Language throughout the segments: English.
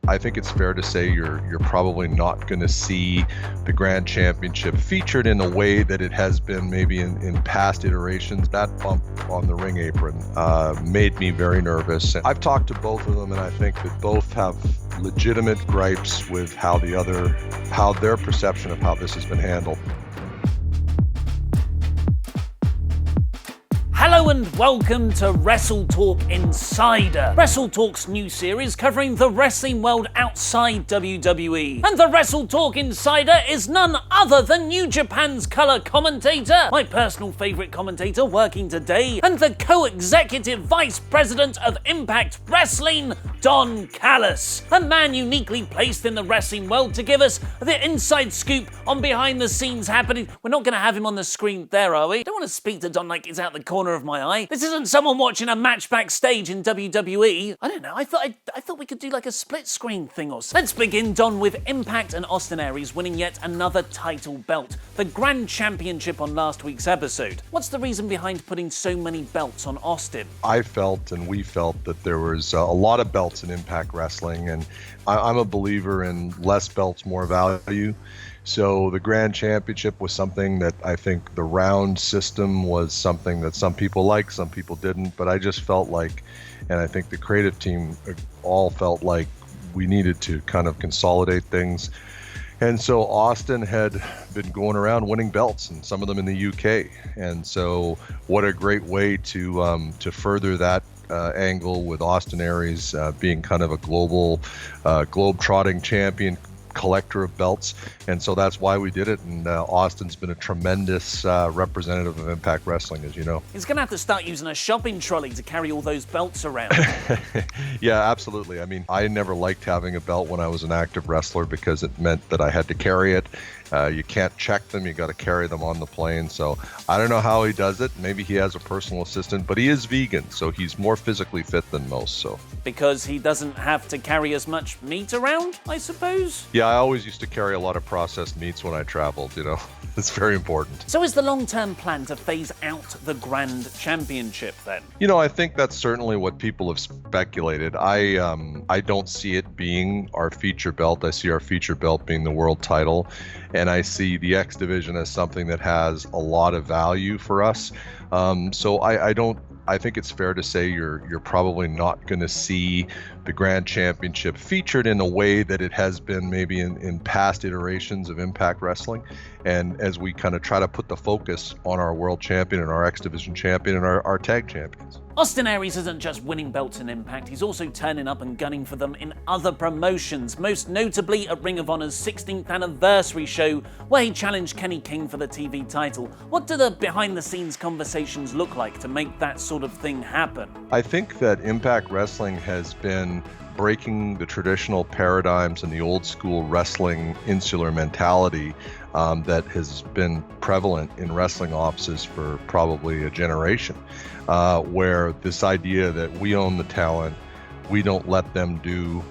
I think it's fair to say you're probably not going to see the Grand Championship featured in a way that it has been maybe in past iterations. That bump on the ring apron made me very nervous. And I've talked to both of them, and I think that both have legitimate gripes with how their perception of how this has been handled. Hello and welcome to WrestleTalk Insider, WrestleTalk's new series covering the wrestling world outside WWE. And the WrestleTalk Insider is none other than New Japan's color commentator, my personal favorite commentator working today, and the co-executive vice president of Impact Wrestling, Don Callis, a man uniquely placed in the wrestling world to give us the inside scoop on behind the scenes happening. We're not going to have him on the screen there, are we? I don't want to speak to Don like he's out the corner of my eye. This isn't someone watching a match backstage in WWE. I don't know, I thought we could do like a split screen thing or something. Let's begin, Don, with Impact and Austin Aries winning yet another title belt, the Grand Championship on last week's episode. What's the reason behind putting so many belts on Austin? I felt and we felt that there was a lot of belts in Impact Wrestling, and I'm a believer in less belts, more value. So the Grand Championship was something that I think the round system was something that some people liked, some people didn't, but I just felt like, and I think the creative team all felt like we needed to kind of consolidate things. And so Austin had been going around winning belts, and some of them in the UK. And so what a great way to further that angle with Austin Aries being kind of a global, globe-trotting champion, collector of belts, and so that's why we did it. And Austin's been a tremendous representative of Impact Wrestling, as you know. He's gonna have to start using a shopping trolley to carry all those belts around. Yeah, absolutely. I mean, I never liked having a belt when I was an active wrestler because it meant that I had to carry it. You can't check them, you got to carry them on the plane. So I don't know how he does it. Maybe he has a personal assistant, but he is vegan, so he's more physically fit than most. So because he doesn't have to carry as much meat around, I suppose? Yeah, I always used to carry a lot of processed meats when I traveled, you know. It's very important. So is the long-term plan to phase out the Grand Championship then? You know, I think that's certainly what people have speculated. I don't see it being our feature belt. I see our feature belt being the world title, and I see the X Division as something that has a lot of value for us. So I think it's fair to say you're probably not going to see the Grand Championship featured in a way that it has been maybe in past iterations of Impact Wrestling. And as we kind of try to put the focus on our world champion and our X Division champion and our tag champions. Austin Aries isn't just winning belts in Impact, he's also turning up and gunning for them in other promotions, most notably at Ring of Honor's 16th anniversary show, where he challenged Kenny King for the TV title. What do the behind-the-scenes conversations look like to make that sort of thing happen? I think that Impact Wrestling has been breaking the traditional paradigms and the old school wrestling insular mentality that has been prevalent in wrestling offices for probably a generation, where this idea that we own the talent, we don't let them do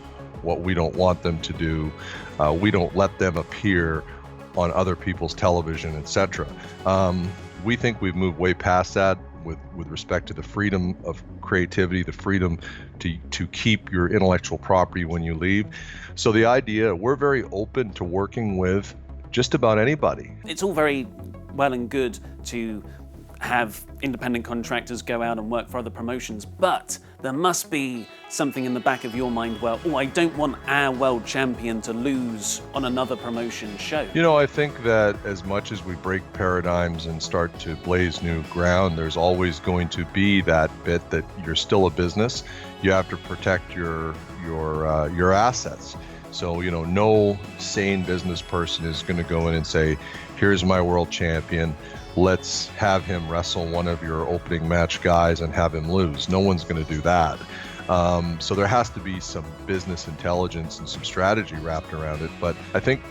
what we don't want them to do, we don't let them appear on other people's television, etc. We think we've moved way past that with respect to the freedom of creativity, the freedom to keep your intellectual property when you leave. So the idea, we're very open to working with just about anybody. It's all very well and good to have independent contractors go out and work for other promotions, but there must be something in the back of your mind where, I don't want our world champion to lose on another promotion show. You know, I think that as much as we break paradigms and start to blaze new ground, there's always going to be that bit that you're still a business. You have to protect your assets. So, you know, no sane business person is going to go in and say, here's my world champion, let's have him wrestle one of your opening match guys and have him lose. No one's going to do that. So there has to be some business intelligence and some strategy wrapped around it. But I think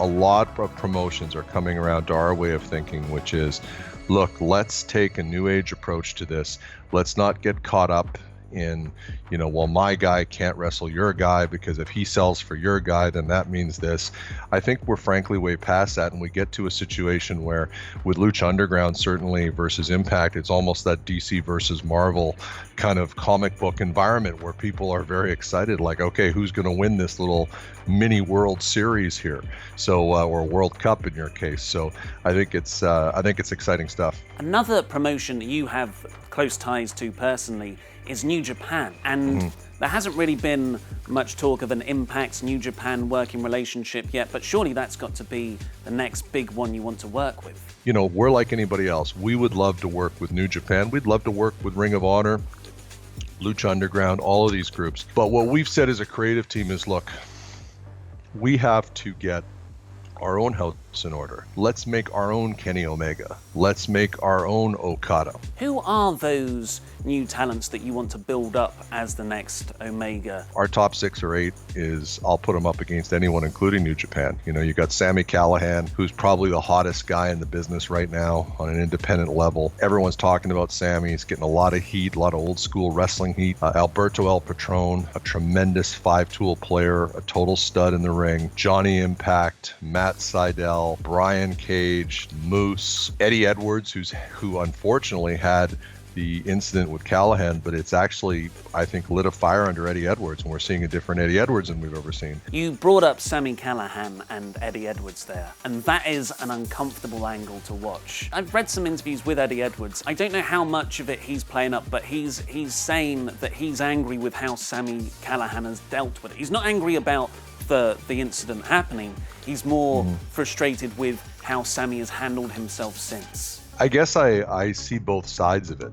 a lot of promotions are coming around to our way of thinking, which is, look, let's take a new age approach to this. Let's not get caught up in, well, my guy can't wrestle your guy because if he sells for your guy, then that means this. I think we're frankly way past that, and we get to a situation where with Lucha Underground certainly versus Impact, it's almost that DC versus Marvel kind of comic book environment where people are very excited, like, okay, who's going to win this little mini World Series here? So, or World Cup in your case. So I think it's exciting stuff. Another promotion that you have close ties to personally is New Japan, and there hasn't really been much talk of an Impact New Japan working relationship yet, but surely that's got to be the next big one you want to work with. We're like anybody else. We would love to work with New Japan. We'd love to work with Ring of Honor, Lucha Underground, all of these groups. But what we've said as a creative team is, look, we have to get our own house in order. Let's make our own Kenny Omega. Let's make our own Okada. Who are those new talents that you want to build up as the next Omega? Our top 6 or 8 is, I'll put them up against anyone, including New Japan. You got Sami Callihan, who's probably the hottest guy in the business right now on an independent level. Everyone's talking about Sami. He's getting a lot of heat, a lot of old school wrestling heat. Alberto El Patron, a tremendous 5-tool player, a total stud in the ring. Johnny Impact, Matt Sydal, Brian Cage, Moose, Eddie Edwards, who unfortunately had the incident with Callihan, but it's actually, I think, lit a fire under Eddie Edwards, and we're seeing a different Eddie Edwards than we've ever seen. You brought up Sami Callihan and Eddie Edwards there, and that is an uncomfortable angle to watch. I've read some interviews with Eddie Edwards. I don't know how much of it he's playing up, but he's saying that he's angry with how Sami Callihan has dealt with it. He's not angry about the incident happening. He's more frustrated with how Sami has handled himself since. I guess I see both sides of it.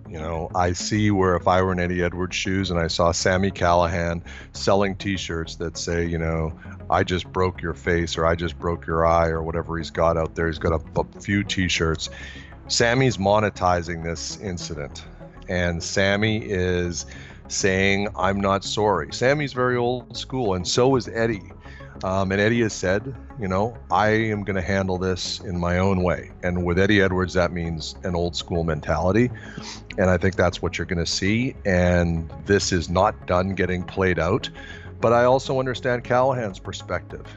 I see where if I were in Eddie Edwards' shoes and I saw Sami Callihan selling t-shirts that say, I just broke your face, or I just broke your eye, or whatever he's got out there. He's got a few t-shirts. Sami's monetizing this incident, and Sami is saying, I'm not sorry. Sami's very old school, and so is Eddie. And Eddie has said, I am going to handle this in my own way. And with Eddie Edwards, that means an old school mentality. And I think that's what you're going to see. And this is not done getting played out. But I also understand Callahan's perspective.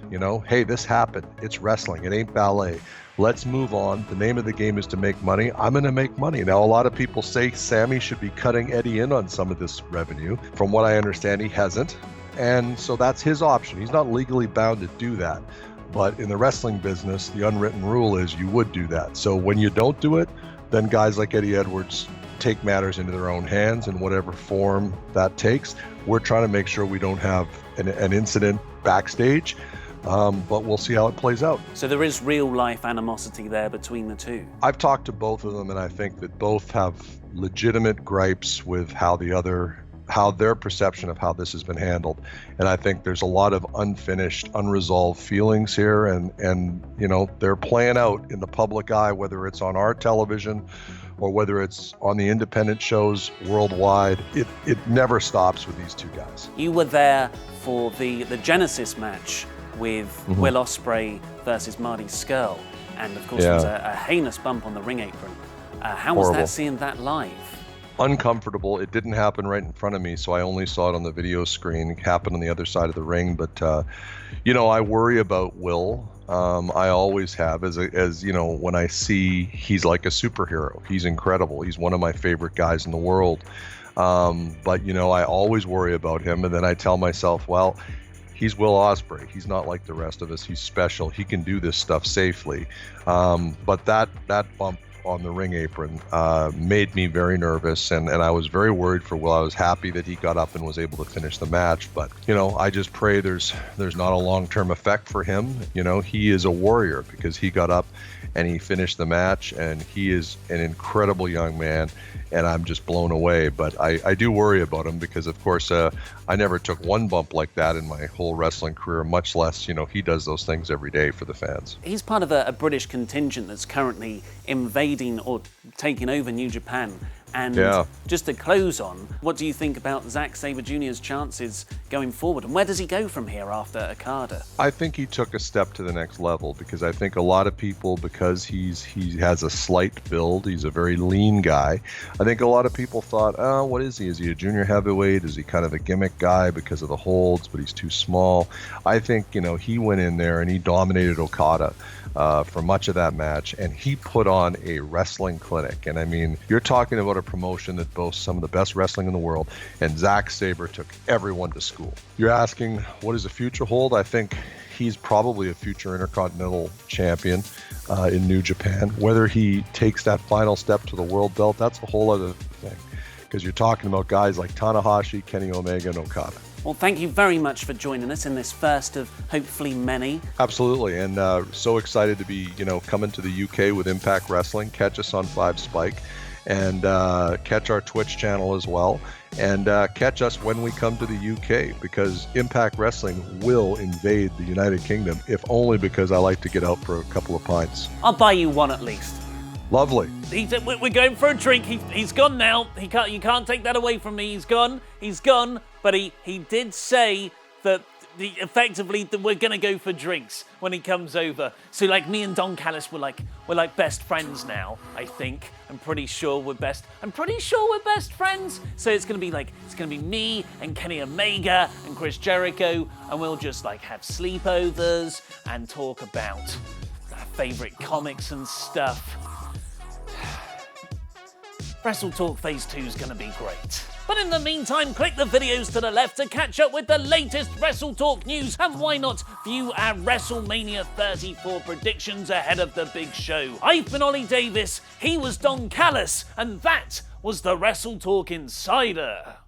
Hey, this happened. It's wrestling. It ain't ballet. Let's move on. The name of the game is to make money. I'm going to make money. Now, a lot of people say Sami should be cutting Eddie in on some of this revenue. From what I understand, he hasn't. And so that's his option. He's not legally bound to do that. But in the wrestling business, the unwritten rule is you would do that. So when you don't do it, then guys like Eddie Edwards take matters into their own hands in whatever form that takes. We're trying to make sure we don't have an incident backstage, but we'll see how it plays out. So there is real life animosity there between the two. I've talked to both of them, and I think that both have legitimate gripes with how their perception of how this has been handled. And I think there's a lot of unfinished, unresolved feelings here, and they're playing out in the public eye, whether it's on our television or whether it's on the independent shows worldwide. It never stops with these two guys. You were there for the Genesis match with Will Ospreay versus Marty Scurll, and of course there was a heinous bump on the ring apron. How was that, seeing that live? Uncomfortable. It didn't happen right in front of me, so I only saw it on the video screen. It happened on the other side of the ring, but I worry about Will. I always have, as when I see he's like a superhero. He's incredible. He's one of my favorite guys in the world. But I always worry about him, and then I tell myself, well, he's Will Ospreay. He's not like the rest of us. He's special. He can do this stuff safely. But that bump on the ring apron made me very nervous, and I was very worried for Will. I was happy that he got up and was able to finish the match, but I just pray there's not a long-term effect for him. He is a warrior because he got up and he finished the match, and he is an incredible young man, and I'm just blown away. But I do worry about him because, of course, I never took one bump like that in my whole wrestling career, much less, he does those things every day for the fans. He's part of a British contingent that's currently invading or taking over New Japan. And just to close on, what do you think about Zack Sabre Jr.'s chances going forward? And where does he go from here after Okada? I think he took a step to the next level, because I think a lot of people, because he has a slight build, he's a very lean guy. I think a lot of people thought, oh, what is he? Is he a junior heavyweight? Is he kind of a gimmick guy because of the holds, but he's too small? I think, he went in there and he dominated Okada for much of that match, and he put on a wrestling clinic. And I mean, you're talking about a promotion that boasts some of the best wrestling in the world, and Zack Sabre took everyone to school. You're asking, what does the future hold? I think he's probably a future Intercontinental Champion in New Japan. Whether he takes that final step to the world belt, that's a whole other thing, because you're talking about guys like Tanahashi, Kenny Omega, and Okada. Well, thank you very much for joining us in this first of hopefully many. Absolutely, and so excited to be, coming to the UK with Impact Wrestling. Catch us on 5 Spike, and catch our Twitch channel as well, and catch us when we come to the UK, because Impact Wrestling will invade the United Kingdom, if only because I like to get out for a couple of pints. I'll buy you one at least. Lovely. We're going for a drink. He's gone now. You can't take that away from me. He's gone. But he did say that effectively that we're gonna go for drinks when he comes over. So like me and Don Callis we're like best friends now. I think. I'm pretty sure we're best friends. So it's gonna be me and Kenny Omega and Chris Jericho, and we'll just have sleepovers and talk about our favorite comics and stuff. WrestleTalk Phase 2 is going to be great. But in the meantime, click the videos to the left to catch up with the latest WrestleTalk news, and why not view our WrestleMania 34 predictions ahead of the big show. I've been Ollie Davis, he was Don Callis, and that was the WrestleTalk Insider.